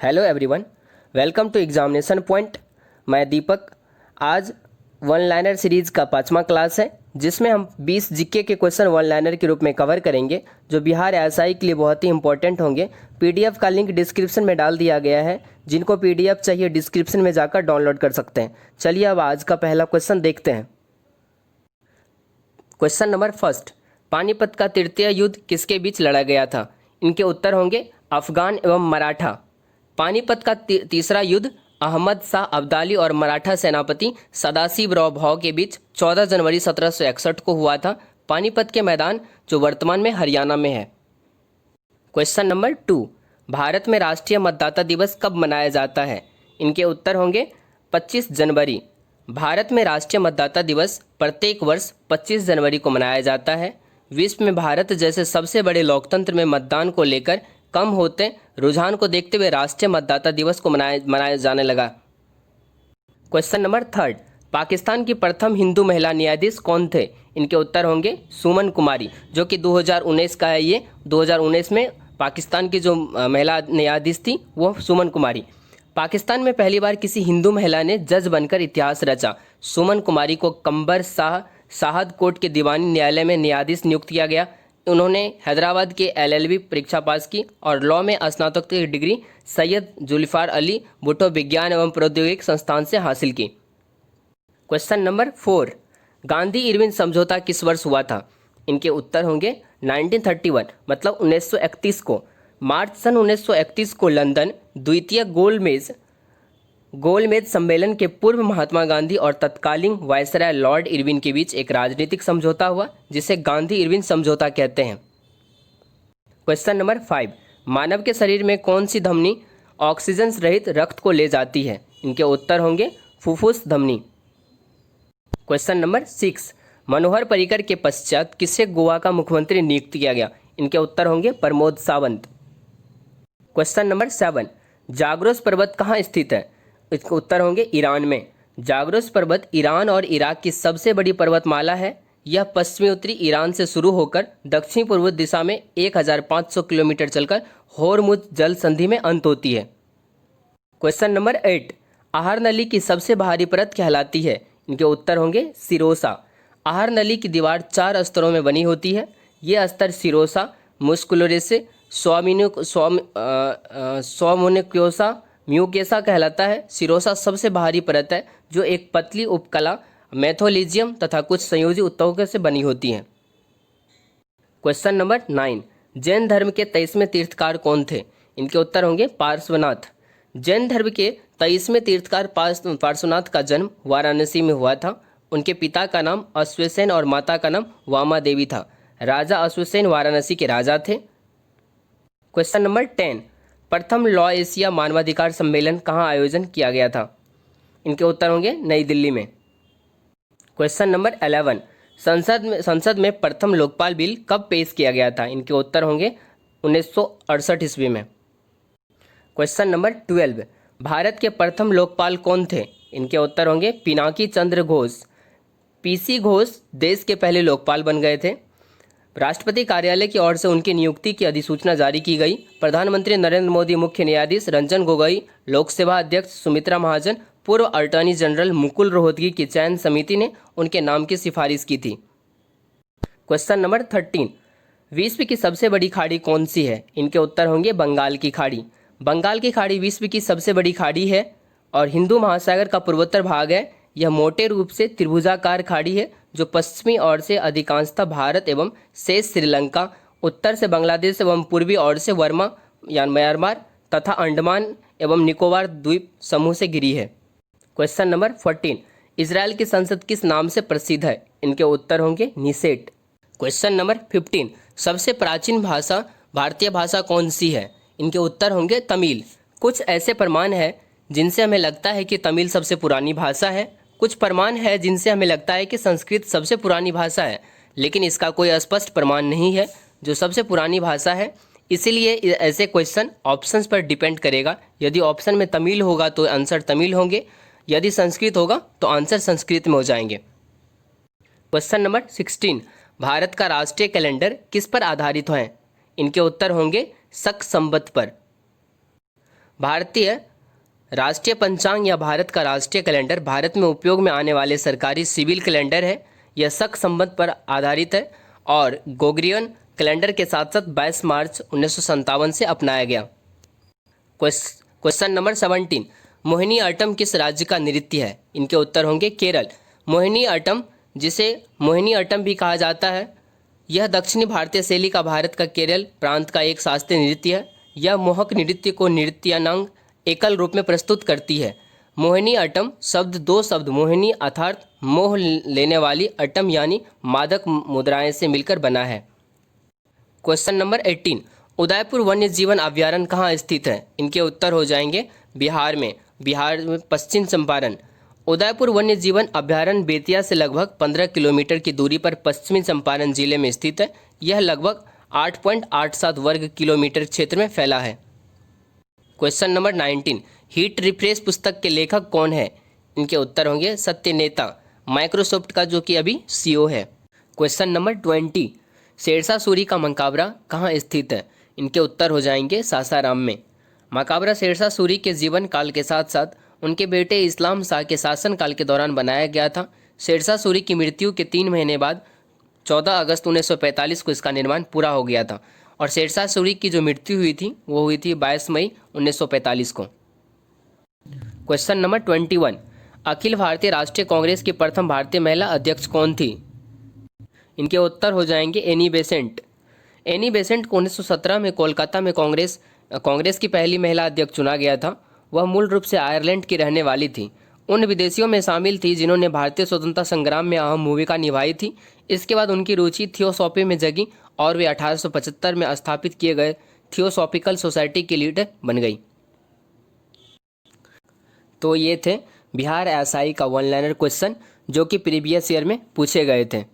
Hello everyone, welcome to examination point. मैं दीपक। आज one liner series का 5वां क्लास है, जिसमें हम 20 जीके के क्वेश्चन वन लाइनर के रूप में कवर करेंगे, जो बिहार एसआई के लिए बहुत ही इंपॉर्टेंट होंगे। पीडीएफ का लिंक डिस्क्रिप्शन में डाल दिया गया है। जिनको पीडीएफ चाहिए डिस्क्रिप्शन में जाकर डाउनलोड कर सकते हैं। चलिए अब आज का पहला क्वेश्चन देखते हैं। क्वेश्चन नंबर फर्स्ट, पानीपत का तृतीय युद्ध किसके बीच लड़ा गया था? इनके उत्तर होंगे अफगान एवं मराठा। पानीपत का तीसरा युद्ध अहमद शाह अब्दाली और मराठा सेनापति सदाशिवराव भाऊ के बीच 14 जनवरी 1761 को हुआ था। पानीपत के मैदान जो वर्तमान में हरियाणा में है। क्वेश्चन नंबर 2, भारत में राष्ट्रीय मतदाता दिवस कब मनाया जाता है? इनके उत्तर होंगे 25 जनवरी। भारत में राष्ट्रीय मतदाता दिवस प्रत्येक वर्ष 25 जनवरी को मनाया जाता है। विश्व में भारत जैसे सबसे बड़े लोकतंत्र में मतदान को लेकर कम होते रुझान को देखते हुए राष्ट्रीय मतदाता दिवस को मनाया जाने लगा। क्वेश्चन नंबर 3, पाकिस्तान की प्रथम हिंदू महिला न्यायाधीश कौन थे? इनके उत्तर होंगे सुमन कुमारी, जो कि 2019 का है। ये 2019 में पाकिस्तान की जो महिला न्यायाधीश थी वो सुमन कुमारी। पाकिस्तान में पहली बार किसी हिंदू महिला ने जज बनकर इतिहास रचा। सुमन कुमारी को कंबर साहद कोर्ट के दीवानी न्यायालय में न्यायाधीश नियुक्त किया गया। उन्होंने हैदराबाद के एलएलबी परीक्षा पास की और लॉ में स्नातकोत्तर की डिग्री सैयद जुल्फिकार अली भुट्टो विज्ञान एवं प्रौद्योगिकी संस्थान से हासिल की। क्वेश्चन नंबर 4, गांधी इरविन समझौता किस वर्ष हुआ था? इनके उत्तर होंगे 1931 मतलब 1931 को। मार्च सन 1931 को लंदन द्वितीय गोलमेज सम्मेलन के पूर्व महात्मा गांधी और तत्कालीन वायसराय लॉर्ड इरविन के बीच एक राजनीतिक समझौता हुआ, जिसे गांधी इरविन समझौता कहते हैं। क्वेश्चन नंबर 5, मानव के शरीर में कौन सी धमनी ऑक्सीजन रहित रक्त को ले जाती है? इनके उत्तर होंगे फुफ्फुस धमनी। क्वेश्चन नंबर 6, मनोहर पर्रिकर के पश्चात किसे गोवा का मुख्यमंत्री नियुक्त किया गया? इनके उत्तर होंगे Pramod Sawant. Question number 7, Zagros पर्वत कहाँ स्थित है? इसके उत्तर होंगे ईरान में। जाग्रोस पर्वत ईरान और इराक की सबसे बड़ी पर्वतमाला है। यह पश्चिमी उत्तरी ईरान से शुरू होकर दक्षिण पूर्व दिशा में 1500 किलोमीटर चलकर होर्मुज जल संधि में अंत होती है। क्वेश्चन नंबर 8, आहार नली की सबसे बाहरी परत कहलाती है? इनके उत्तर होंगे सिरोसा। आहार नली की दीवार 4 स्तरों में बनी होती है। ये स्तर सिरोसा, मुस्कुलरेसे, स्वामुनिक्योसा, म्यूकेसा कहलाता है। सिरोसा सबसे बाहरी परत है, जो एक पतली उपकला मैथोलिजियम तथा कुछ संयोजी ऊतकों से बनी होती है। क्वेश्चन नंबर 9, जैन धर्म के 23वें तीर्थकार कौन थे? इनके उत्तर होंगे पार्श्वनाथ। जैन धर्म के 23वें तीर्थकार पार्श्वनाथ का जन्म वाराणसी में हुआ था। उनके पिता का नाम अश्वसेन और माता का नाम वामा देवी था। राजा अश्वसेन वाराणसी के राजा थे। क्वेश्चन नंबर 10, प्रथम लॉ एशिया मानवाधिकार सम्मेलन कहाँ आयोजन किया गया था? इनके उत्तर होंगे नई दिल्ली में। क्वेश्चन नंबर 11, संसद में प्रथम लोकपाल बिल कब पेश किया गया था? इनके उत्तर होंगे 1968 ईस्वी में। क्वेश्चन नंबर 12, भारत के प्रथम लोकपाल कौन थे? इनके उत्तर होंगे पिनाकी चंद्र घोष। पीसी घोष देश के पहले लोकपाल बन गए थे। राष्ट्रपति कार्यालय की ओर से उनकी नियुक्ति की अधिसूचना जारी की गई। प्रधानमंत्री नरेंद्र मोदी, मुख्य न्यायाधीश रंजन गोगोई, लोकसभा अध्यक्ष सुमित्रा महाजन, पूर्व अटॉर्नी जनरल मुकुल रोहतगी की चयन समिति ने उनके नाम की सिफारिश की थी। क्वेश्चन नंबर 13, विश्व की सबसे बड़ी खाड़ी कौन सी है? इनके उत्तर होंगे बंगाल की खाड़ी। बंगाल की खाड़ी विश्व की सबसे बड़ी खाड़ी है और हिंदू महासागर का पूर्वोत्तर भाग है। यह मोटे रूप से त्रिभुजाकार खाड़ी है, जो पश्चिमी ओर से अधिकांशतः भारत एवं शेष श्रीलंका, उत्तर से बांग्लादेश एवं पूर्वी ओर से वर्मा या म्यांमार तथा अंडमान एवं निकोबार द्वीप समूह से घिरी है। क्वेश्चन नंबर 14, इजराइल की संसद किस नाम से प्रसिद्ध है? इनके उत्तर होंगे निसेट। क्वेश्चन नंबर 15, सबसे प्राचीन भाषा भारतीय भाषा कौन सी है? इनके उत्तर होंगे तमिल। कुछ ऐसे प्रमाण हैं जिनसे हमें लगता है कि तमिल सबसे पुरानी भाषा है। कुछ प्रमाण है जिनसे हमें लगता है कि संस्कृत सबसे पुरानी भाषा है, लेकिन इसका कोई स्पष्ट प्रमाण नहीं है जो सबसे पुरानी भाषा है। इसीलिए ऐसे क्वेश्चन ऑप्शंस पर डिपेंड करेगा। यदि ऑप्शन में तमिल होगा तो आंसर तमिल होंगे, यदि संस्कृत होगा तो आंसर संस्कृत में हो जाएंगे। क्वेश्चन नंबर 16, भारत का राष्ट्रीय कैलेंडर किस पर आधारित है? इनके उत्तर होंगे शक संवत पर। भारतीय राष्ट्रीय पंचांग या भारत का राष्ट्रीय कैलेंडर भारत में उपयोग में आने वाले सरकारी सिविल कैलेंडर है। यह शक संबंध पर आधारित है और गोग्रियन कैलेंडर के साथ साथ 22 मार्च 1957 से अपनाया गया। क्वेश्चन नंबर 17, मोहिनी अट्टम किस राज्य का नृत्य है? इनके उत्तर होंगे केरल। मोहिनी अट्टम, जिसे मोहिनी अट्टम भी कहा जाता है, यह दक्षिणी भारतीय शैली का भारत का केरल प्रांत का एक शास्त्रीय नृत्य है। यह मोहक नृत्य को नृत्यानांग एकल रूप में प्रस्तुत करती है। मोहिनी अट्टम शब्द दो शब्द मोहिनी अर्थात मोह लेने वाली, अट्टम यानी मादक मुद्राएं से मिलकर बना है। क्वेश्चन नंबर 18, उदयपुर वन्य जीवन अभ्यारण्य कहाँ स्थित है? इनके उत्तर हो जाएंगे बिहार में पश्चिम चंपारण। उदयपुर वन्य जीवन अभ्यारण्य बेतिया से लगभग 15 किलोमीटर की दूरी पर पश्चिमी चंपारण जिले में स्थित है। यह लगभग 8.87 वर्ग किलोमीटर क्षेत्र में फैला है। क्वेश्चन नंबर 19, हीट रिफ्रेश पुस्तक के लेखक कौन है? इनके उत्तर होंगे सत्य नेता, माइक्रोसॉफ्ट का जो कि अभी सीईओ है। क्वेश्चन नंबर 20, शेरशाह सूरी का मकबरा कहाँ स्थित है? इनके उत्तर हो जाएंगे सासाराम में। मकबरा शेरशाह सूरी के जीवन काल के साथ साथ उनके बेटे इस्लाम शाह के शासन काल के दौरान बनाया गया था। शेरशाह सूरी की मृत्यु के 3 महीने बाद 14 अगस्त 1945 को इसका निर्माण पूरा हो गया था और शेरशाह सूरी की जो मृत्यु हुई थी वो हुई थी 22 मई 1945 को। क्वेश्चन नंबर 21, अखिल भारतीय राष्ट्रीय कांग्रेस की प्रथम भारतीय महिला अध्यक्ष कौन थी? इनके उत्तर हो जाएंगे एनी बेसेंट। एनी बेसेंट को 1917 में कोलकाता में कांग्रेस की पहली महिला अध्यक्ष चुना गया था। वह मूल रूप से आयरलैंड की रहने वाली थी। उन विदेशियों में शामिल थी जिन्होंने भारतीय स्वतंत्रता संग्राम में अहम भूमिका निभाई थी। इसके बाद उनकी रुचि थियोसॉफी में जगी और वे 1875 में स्थापित किए गए थियोसॉफिकल सोसाइटी की लीडर बन गई। तो ये थे बिहार एसआई का वन लाइनर क्वेश्चन जो कि प्रीवियस ईयर में पूछे गए थे।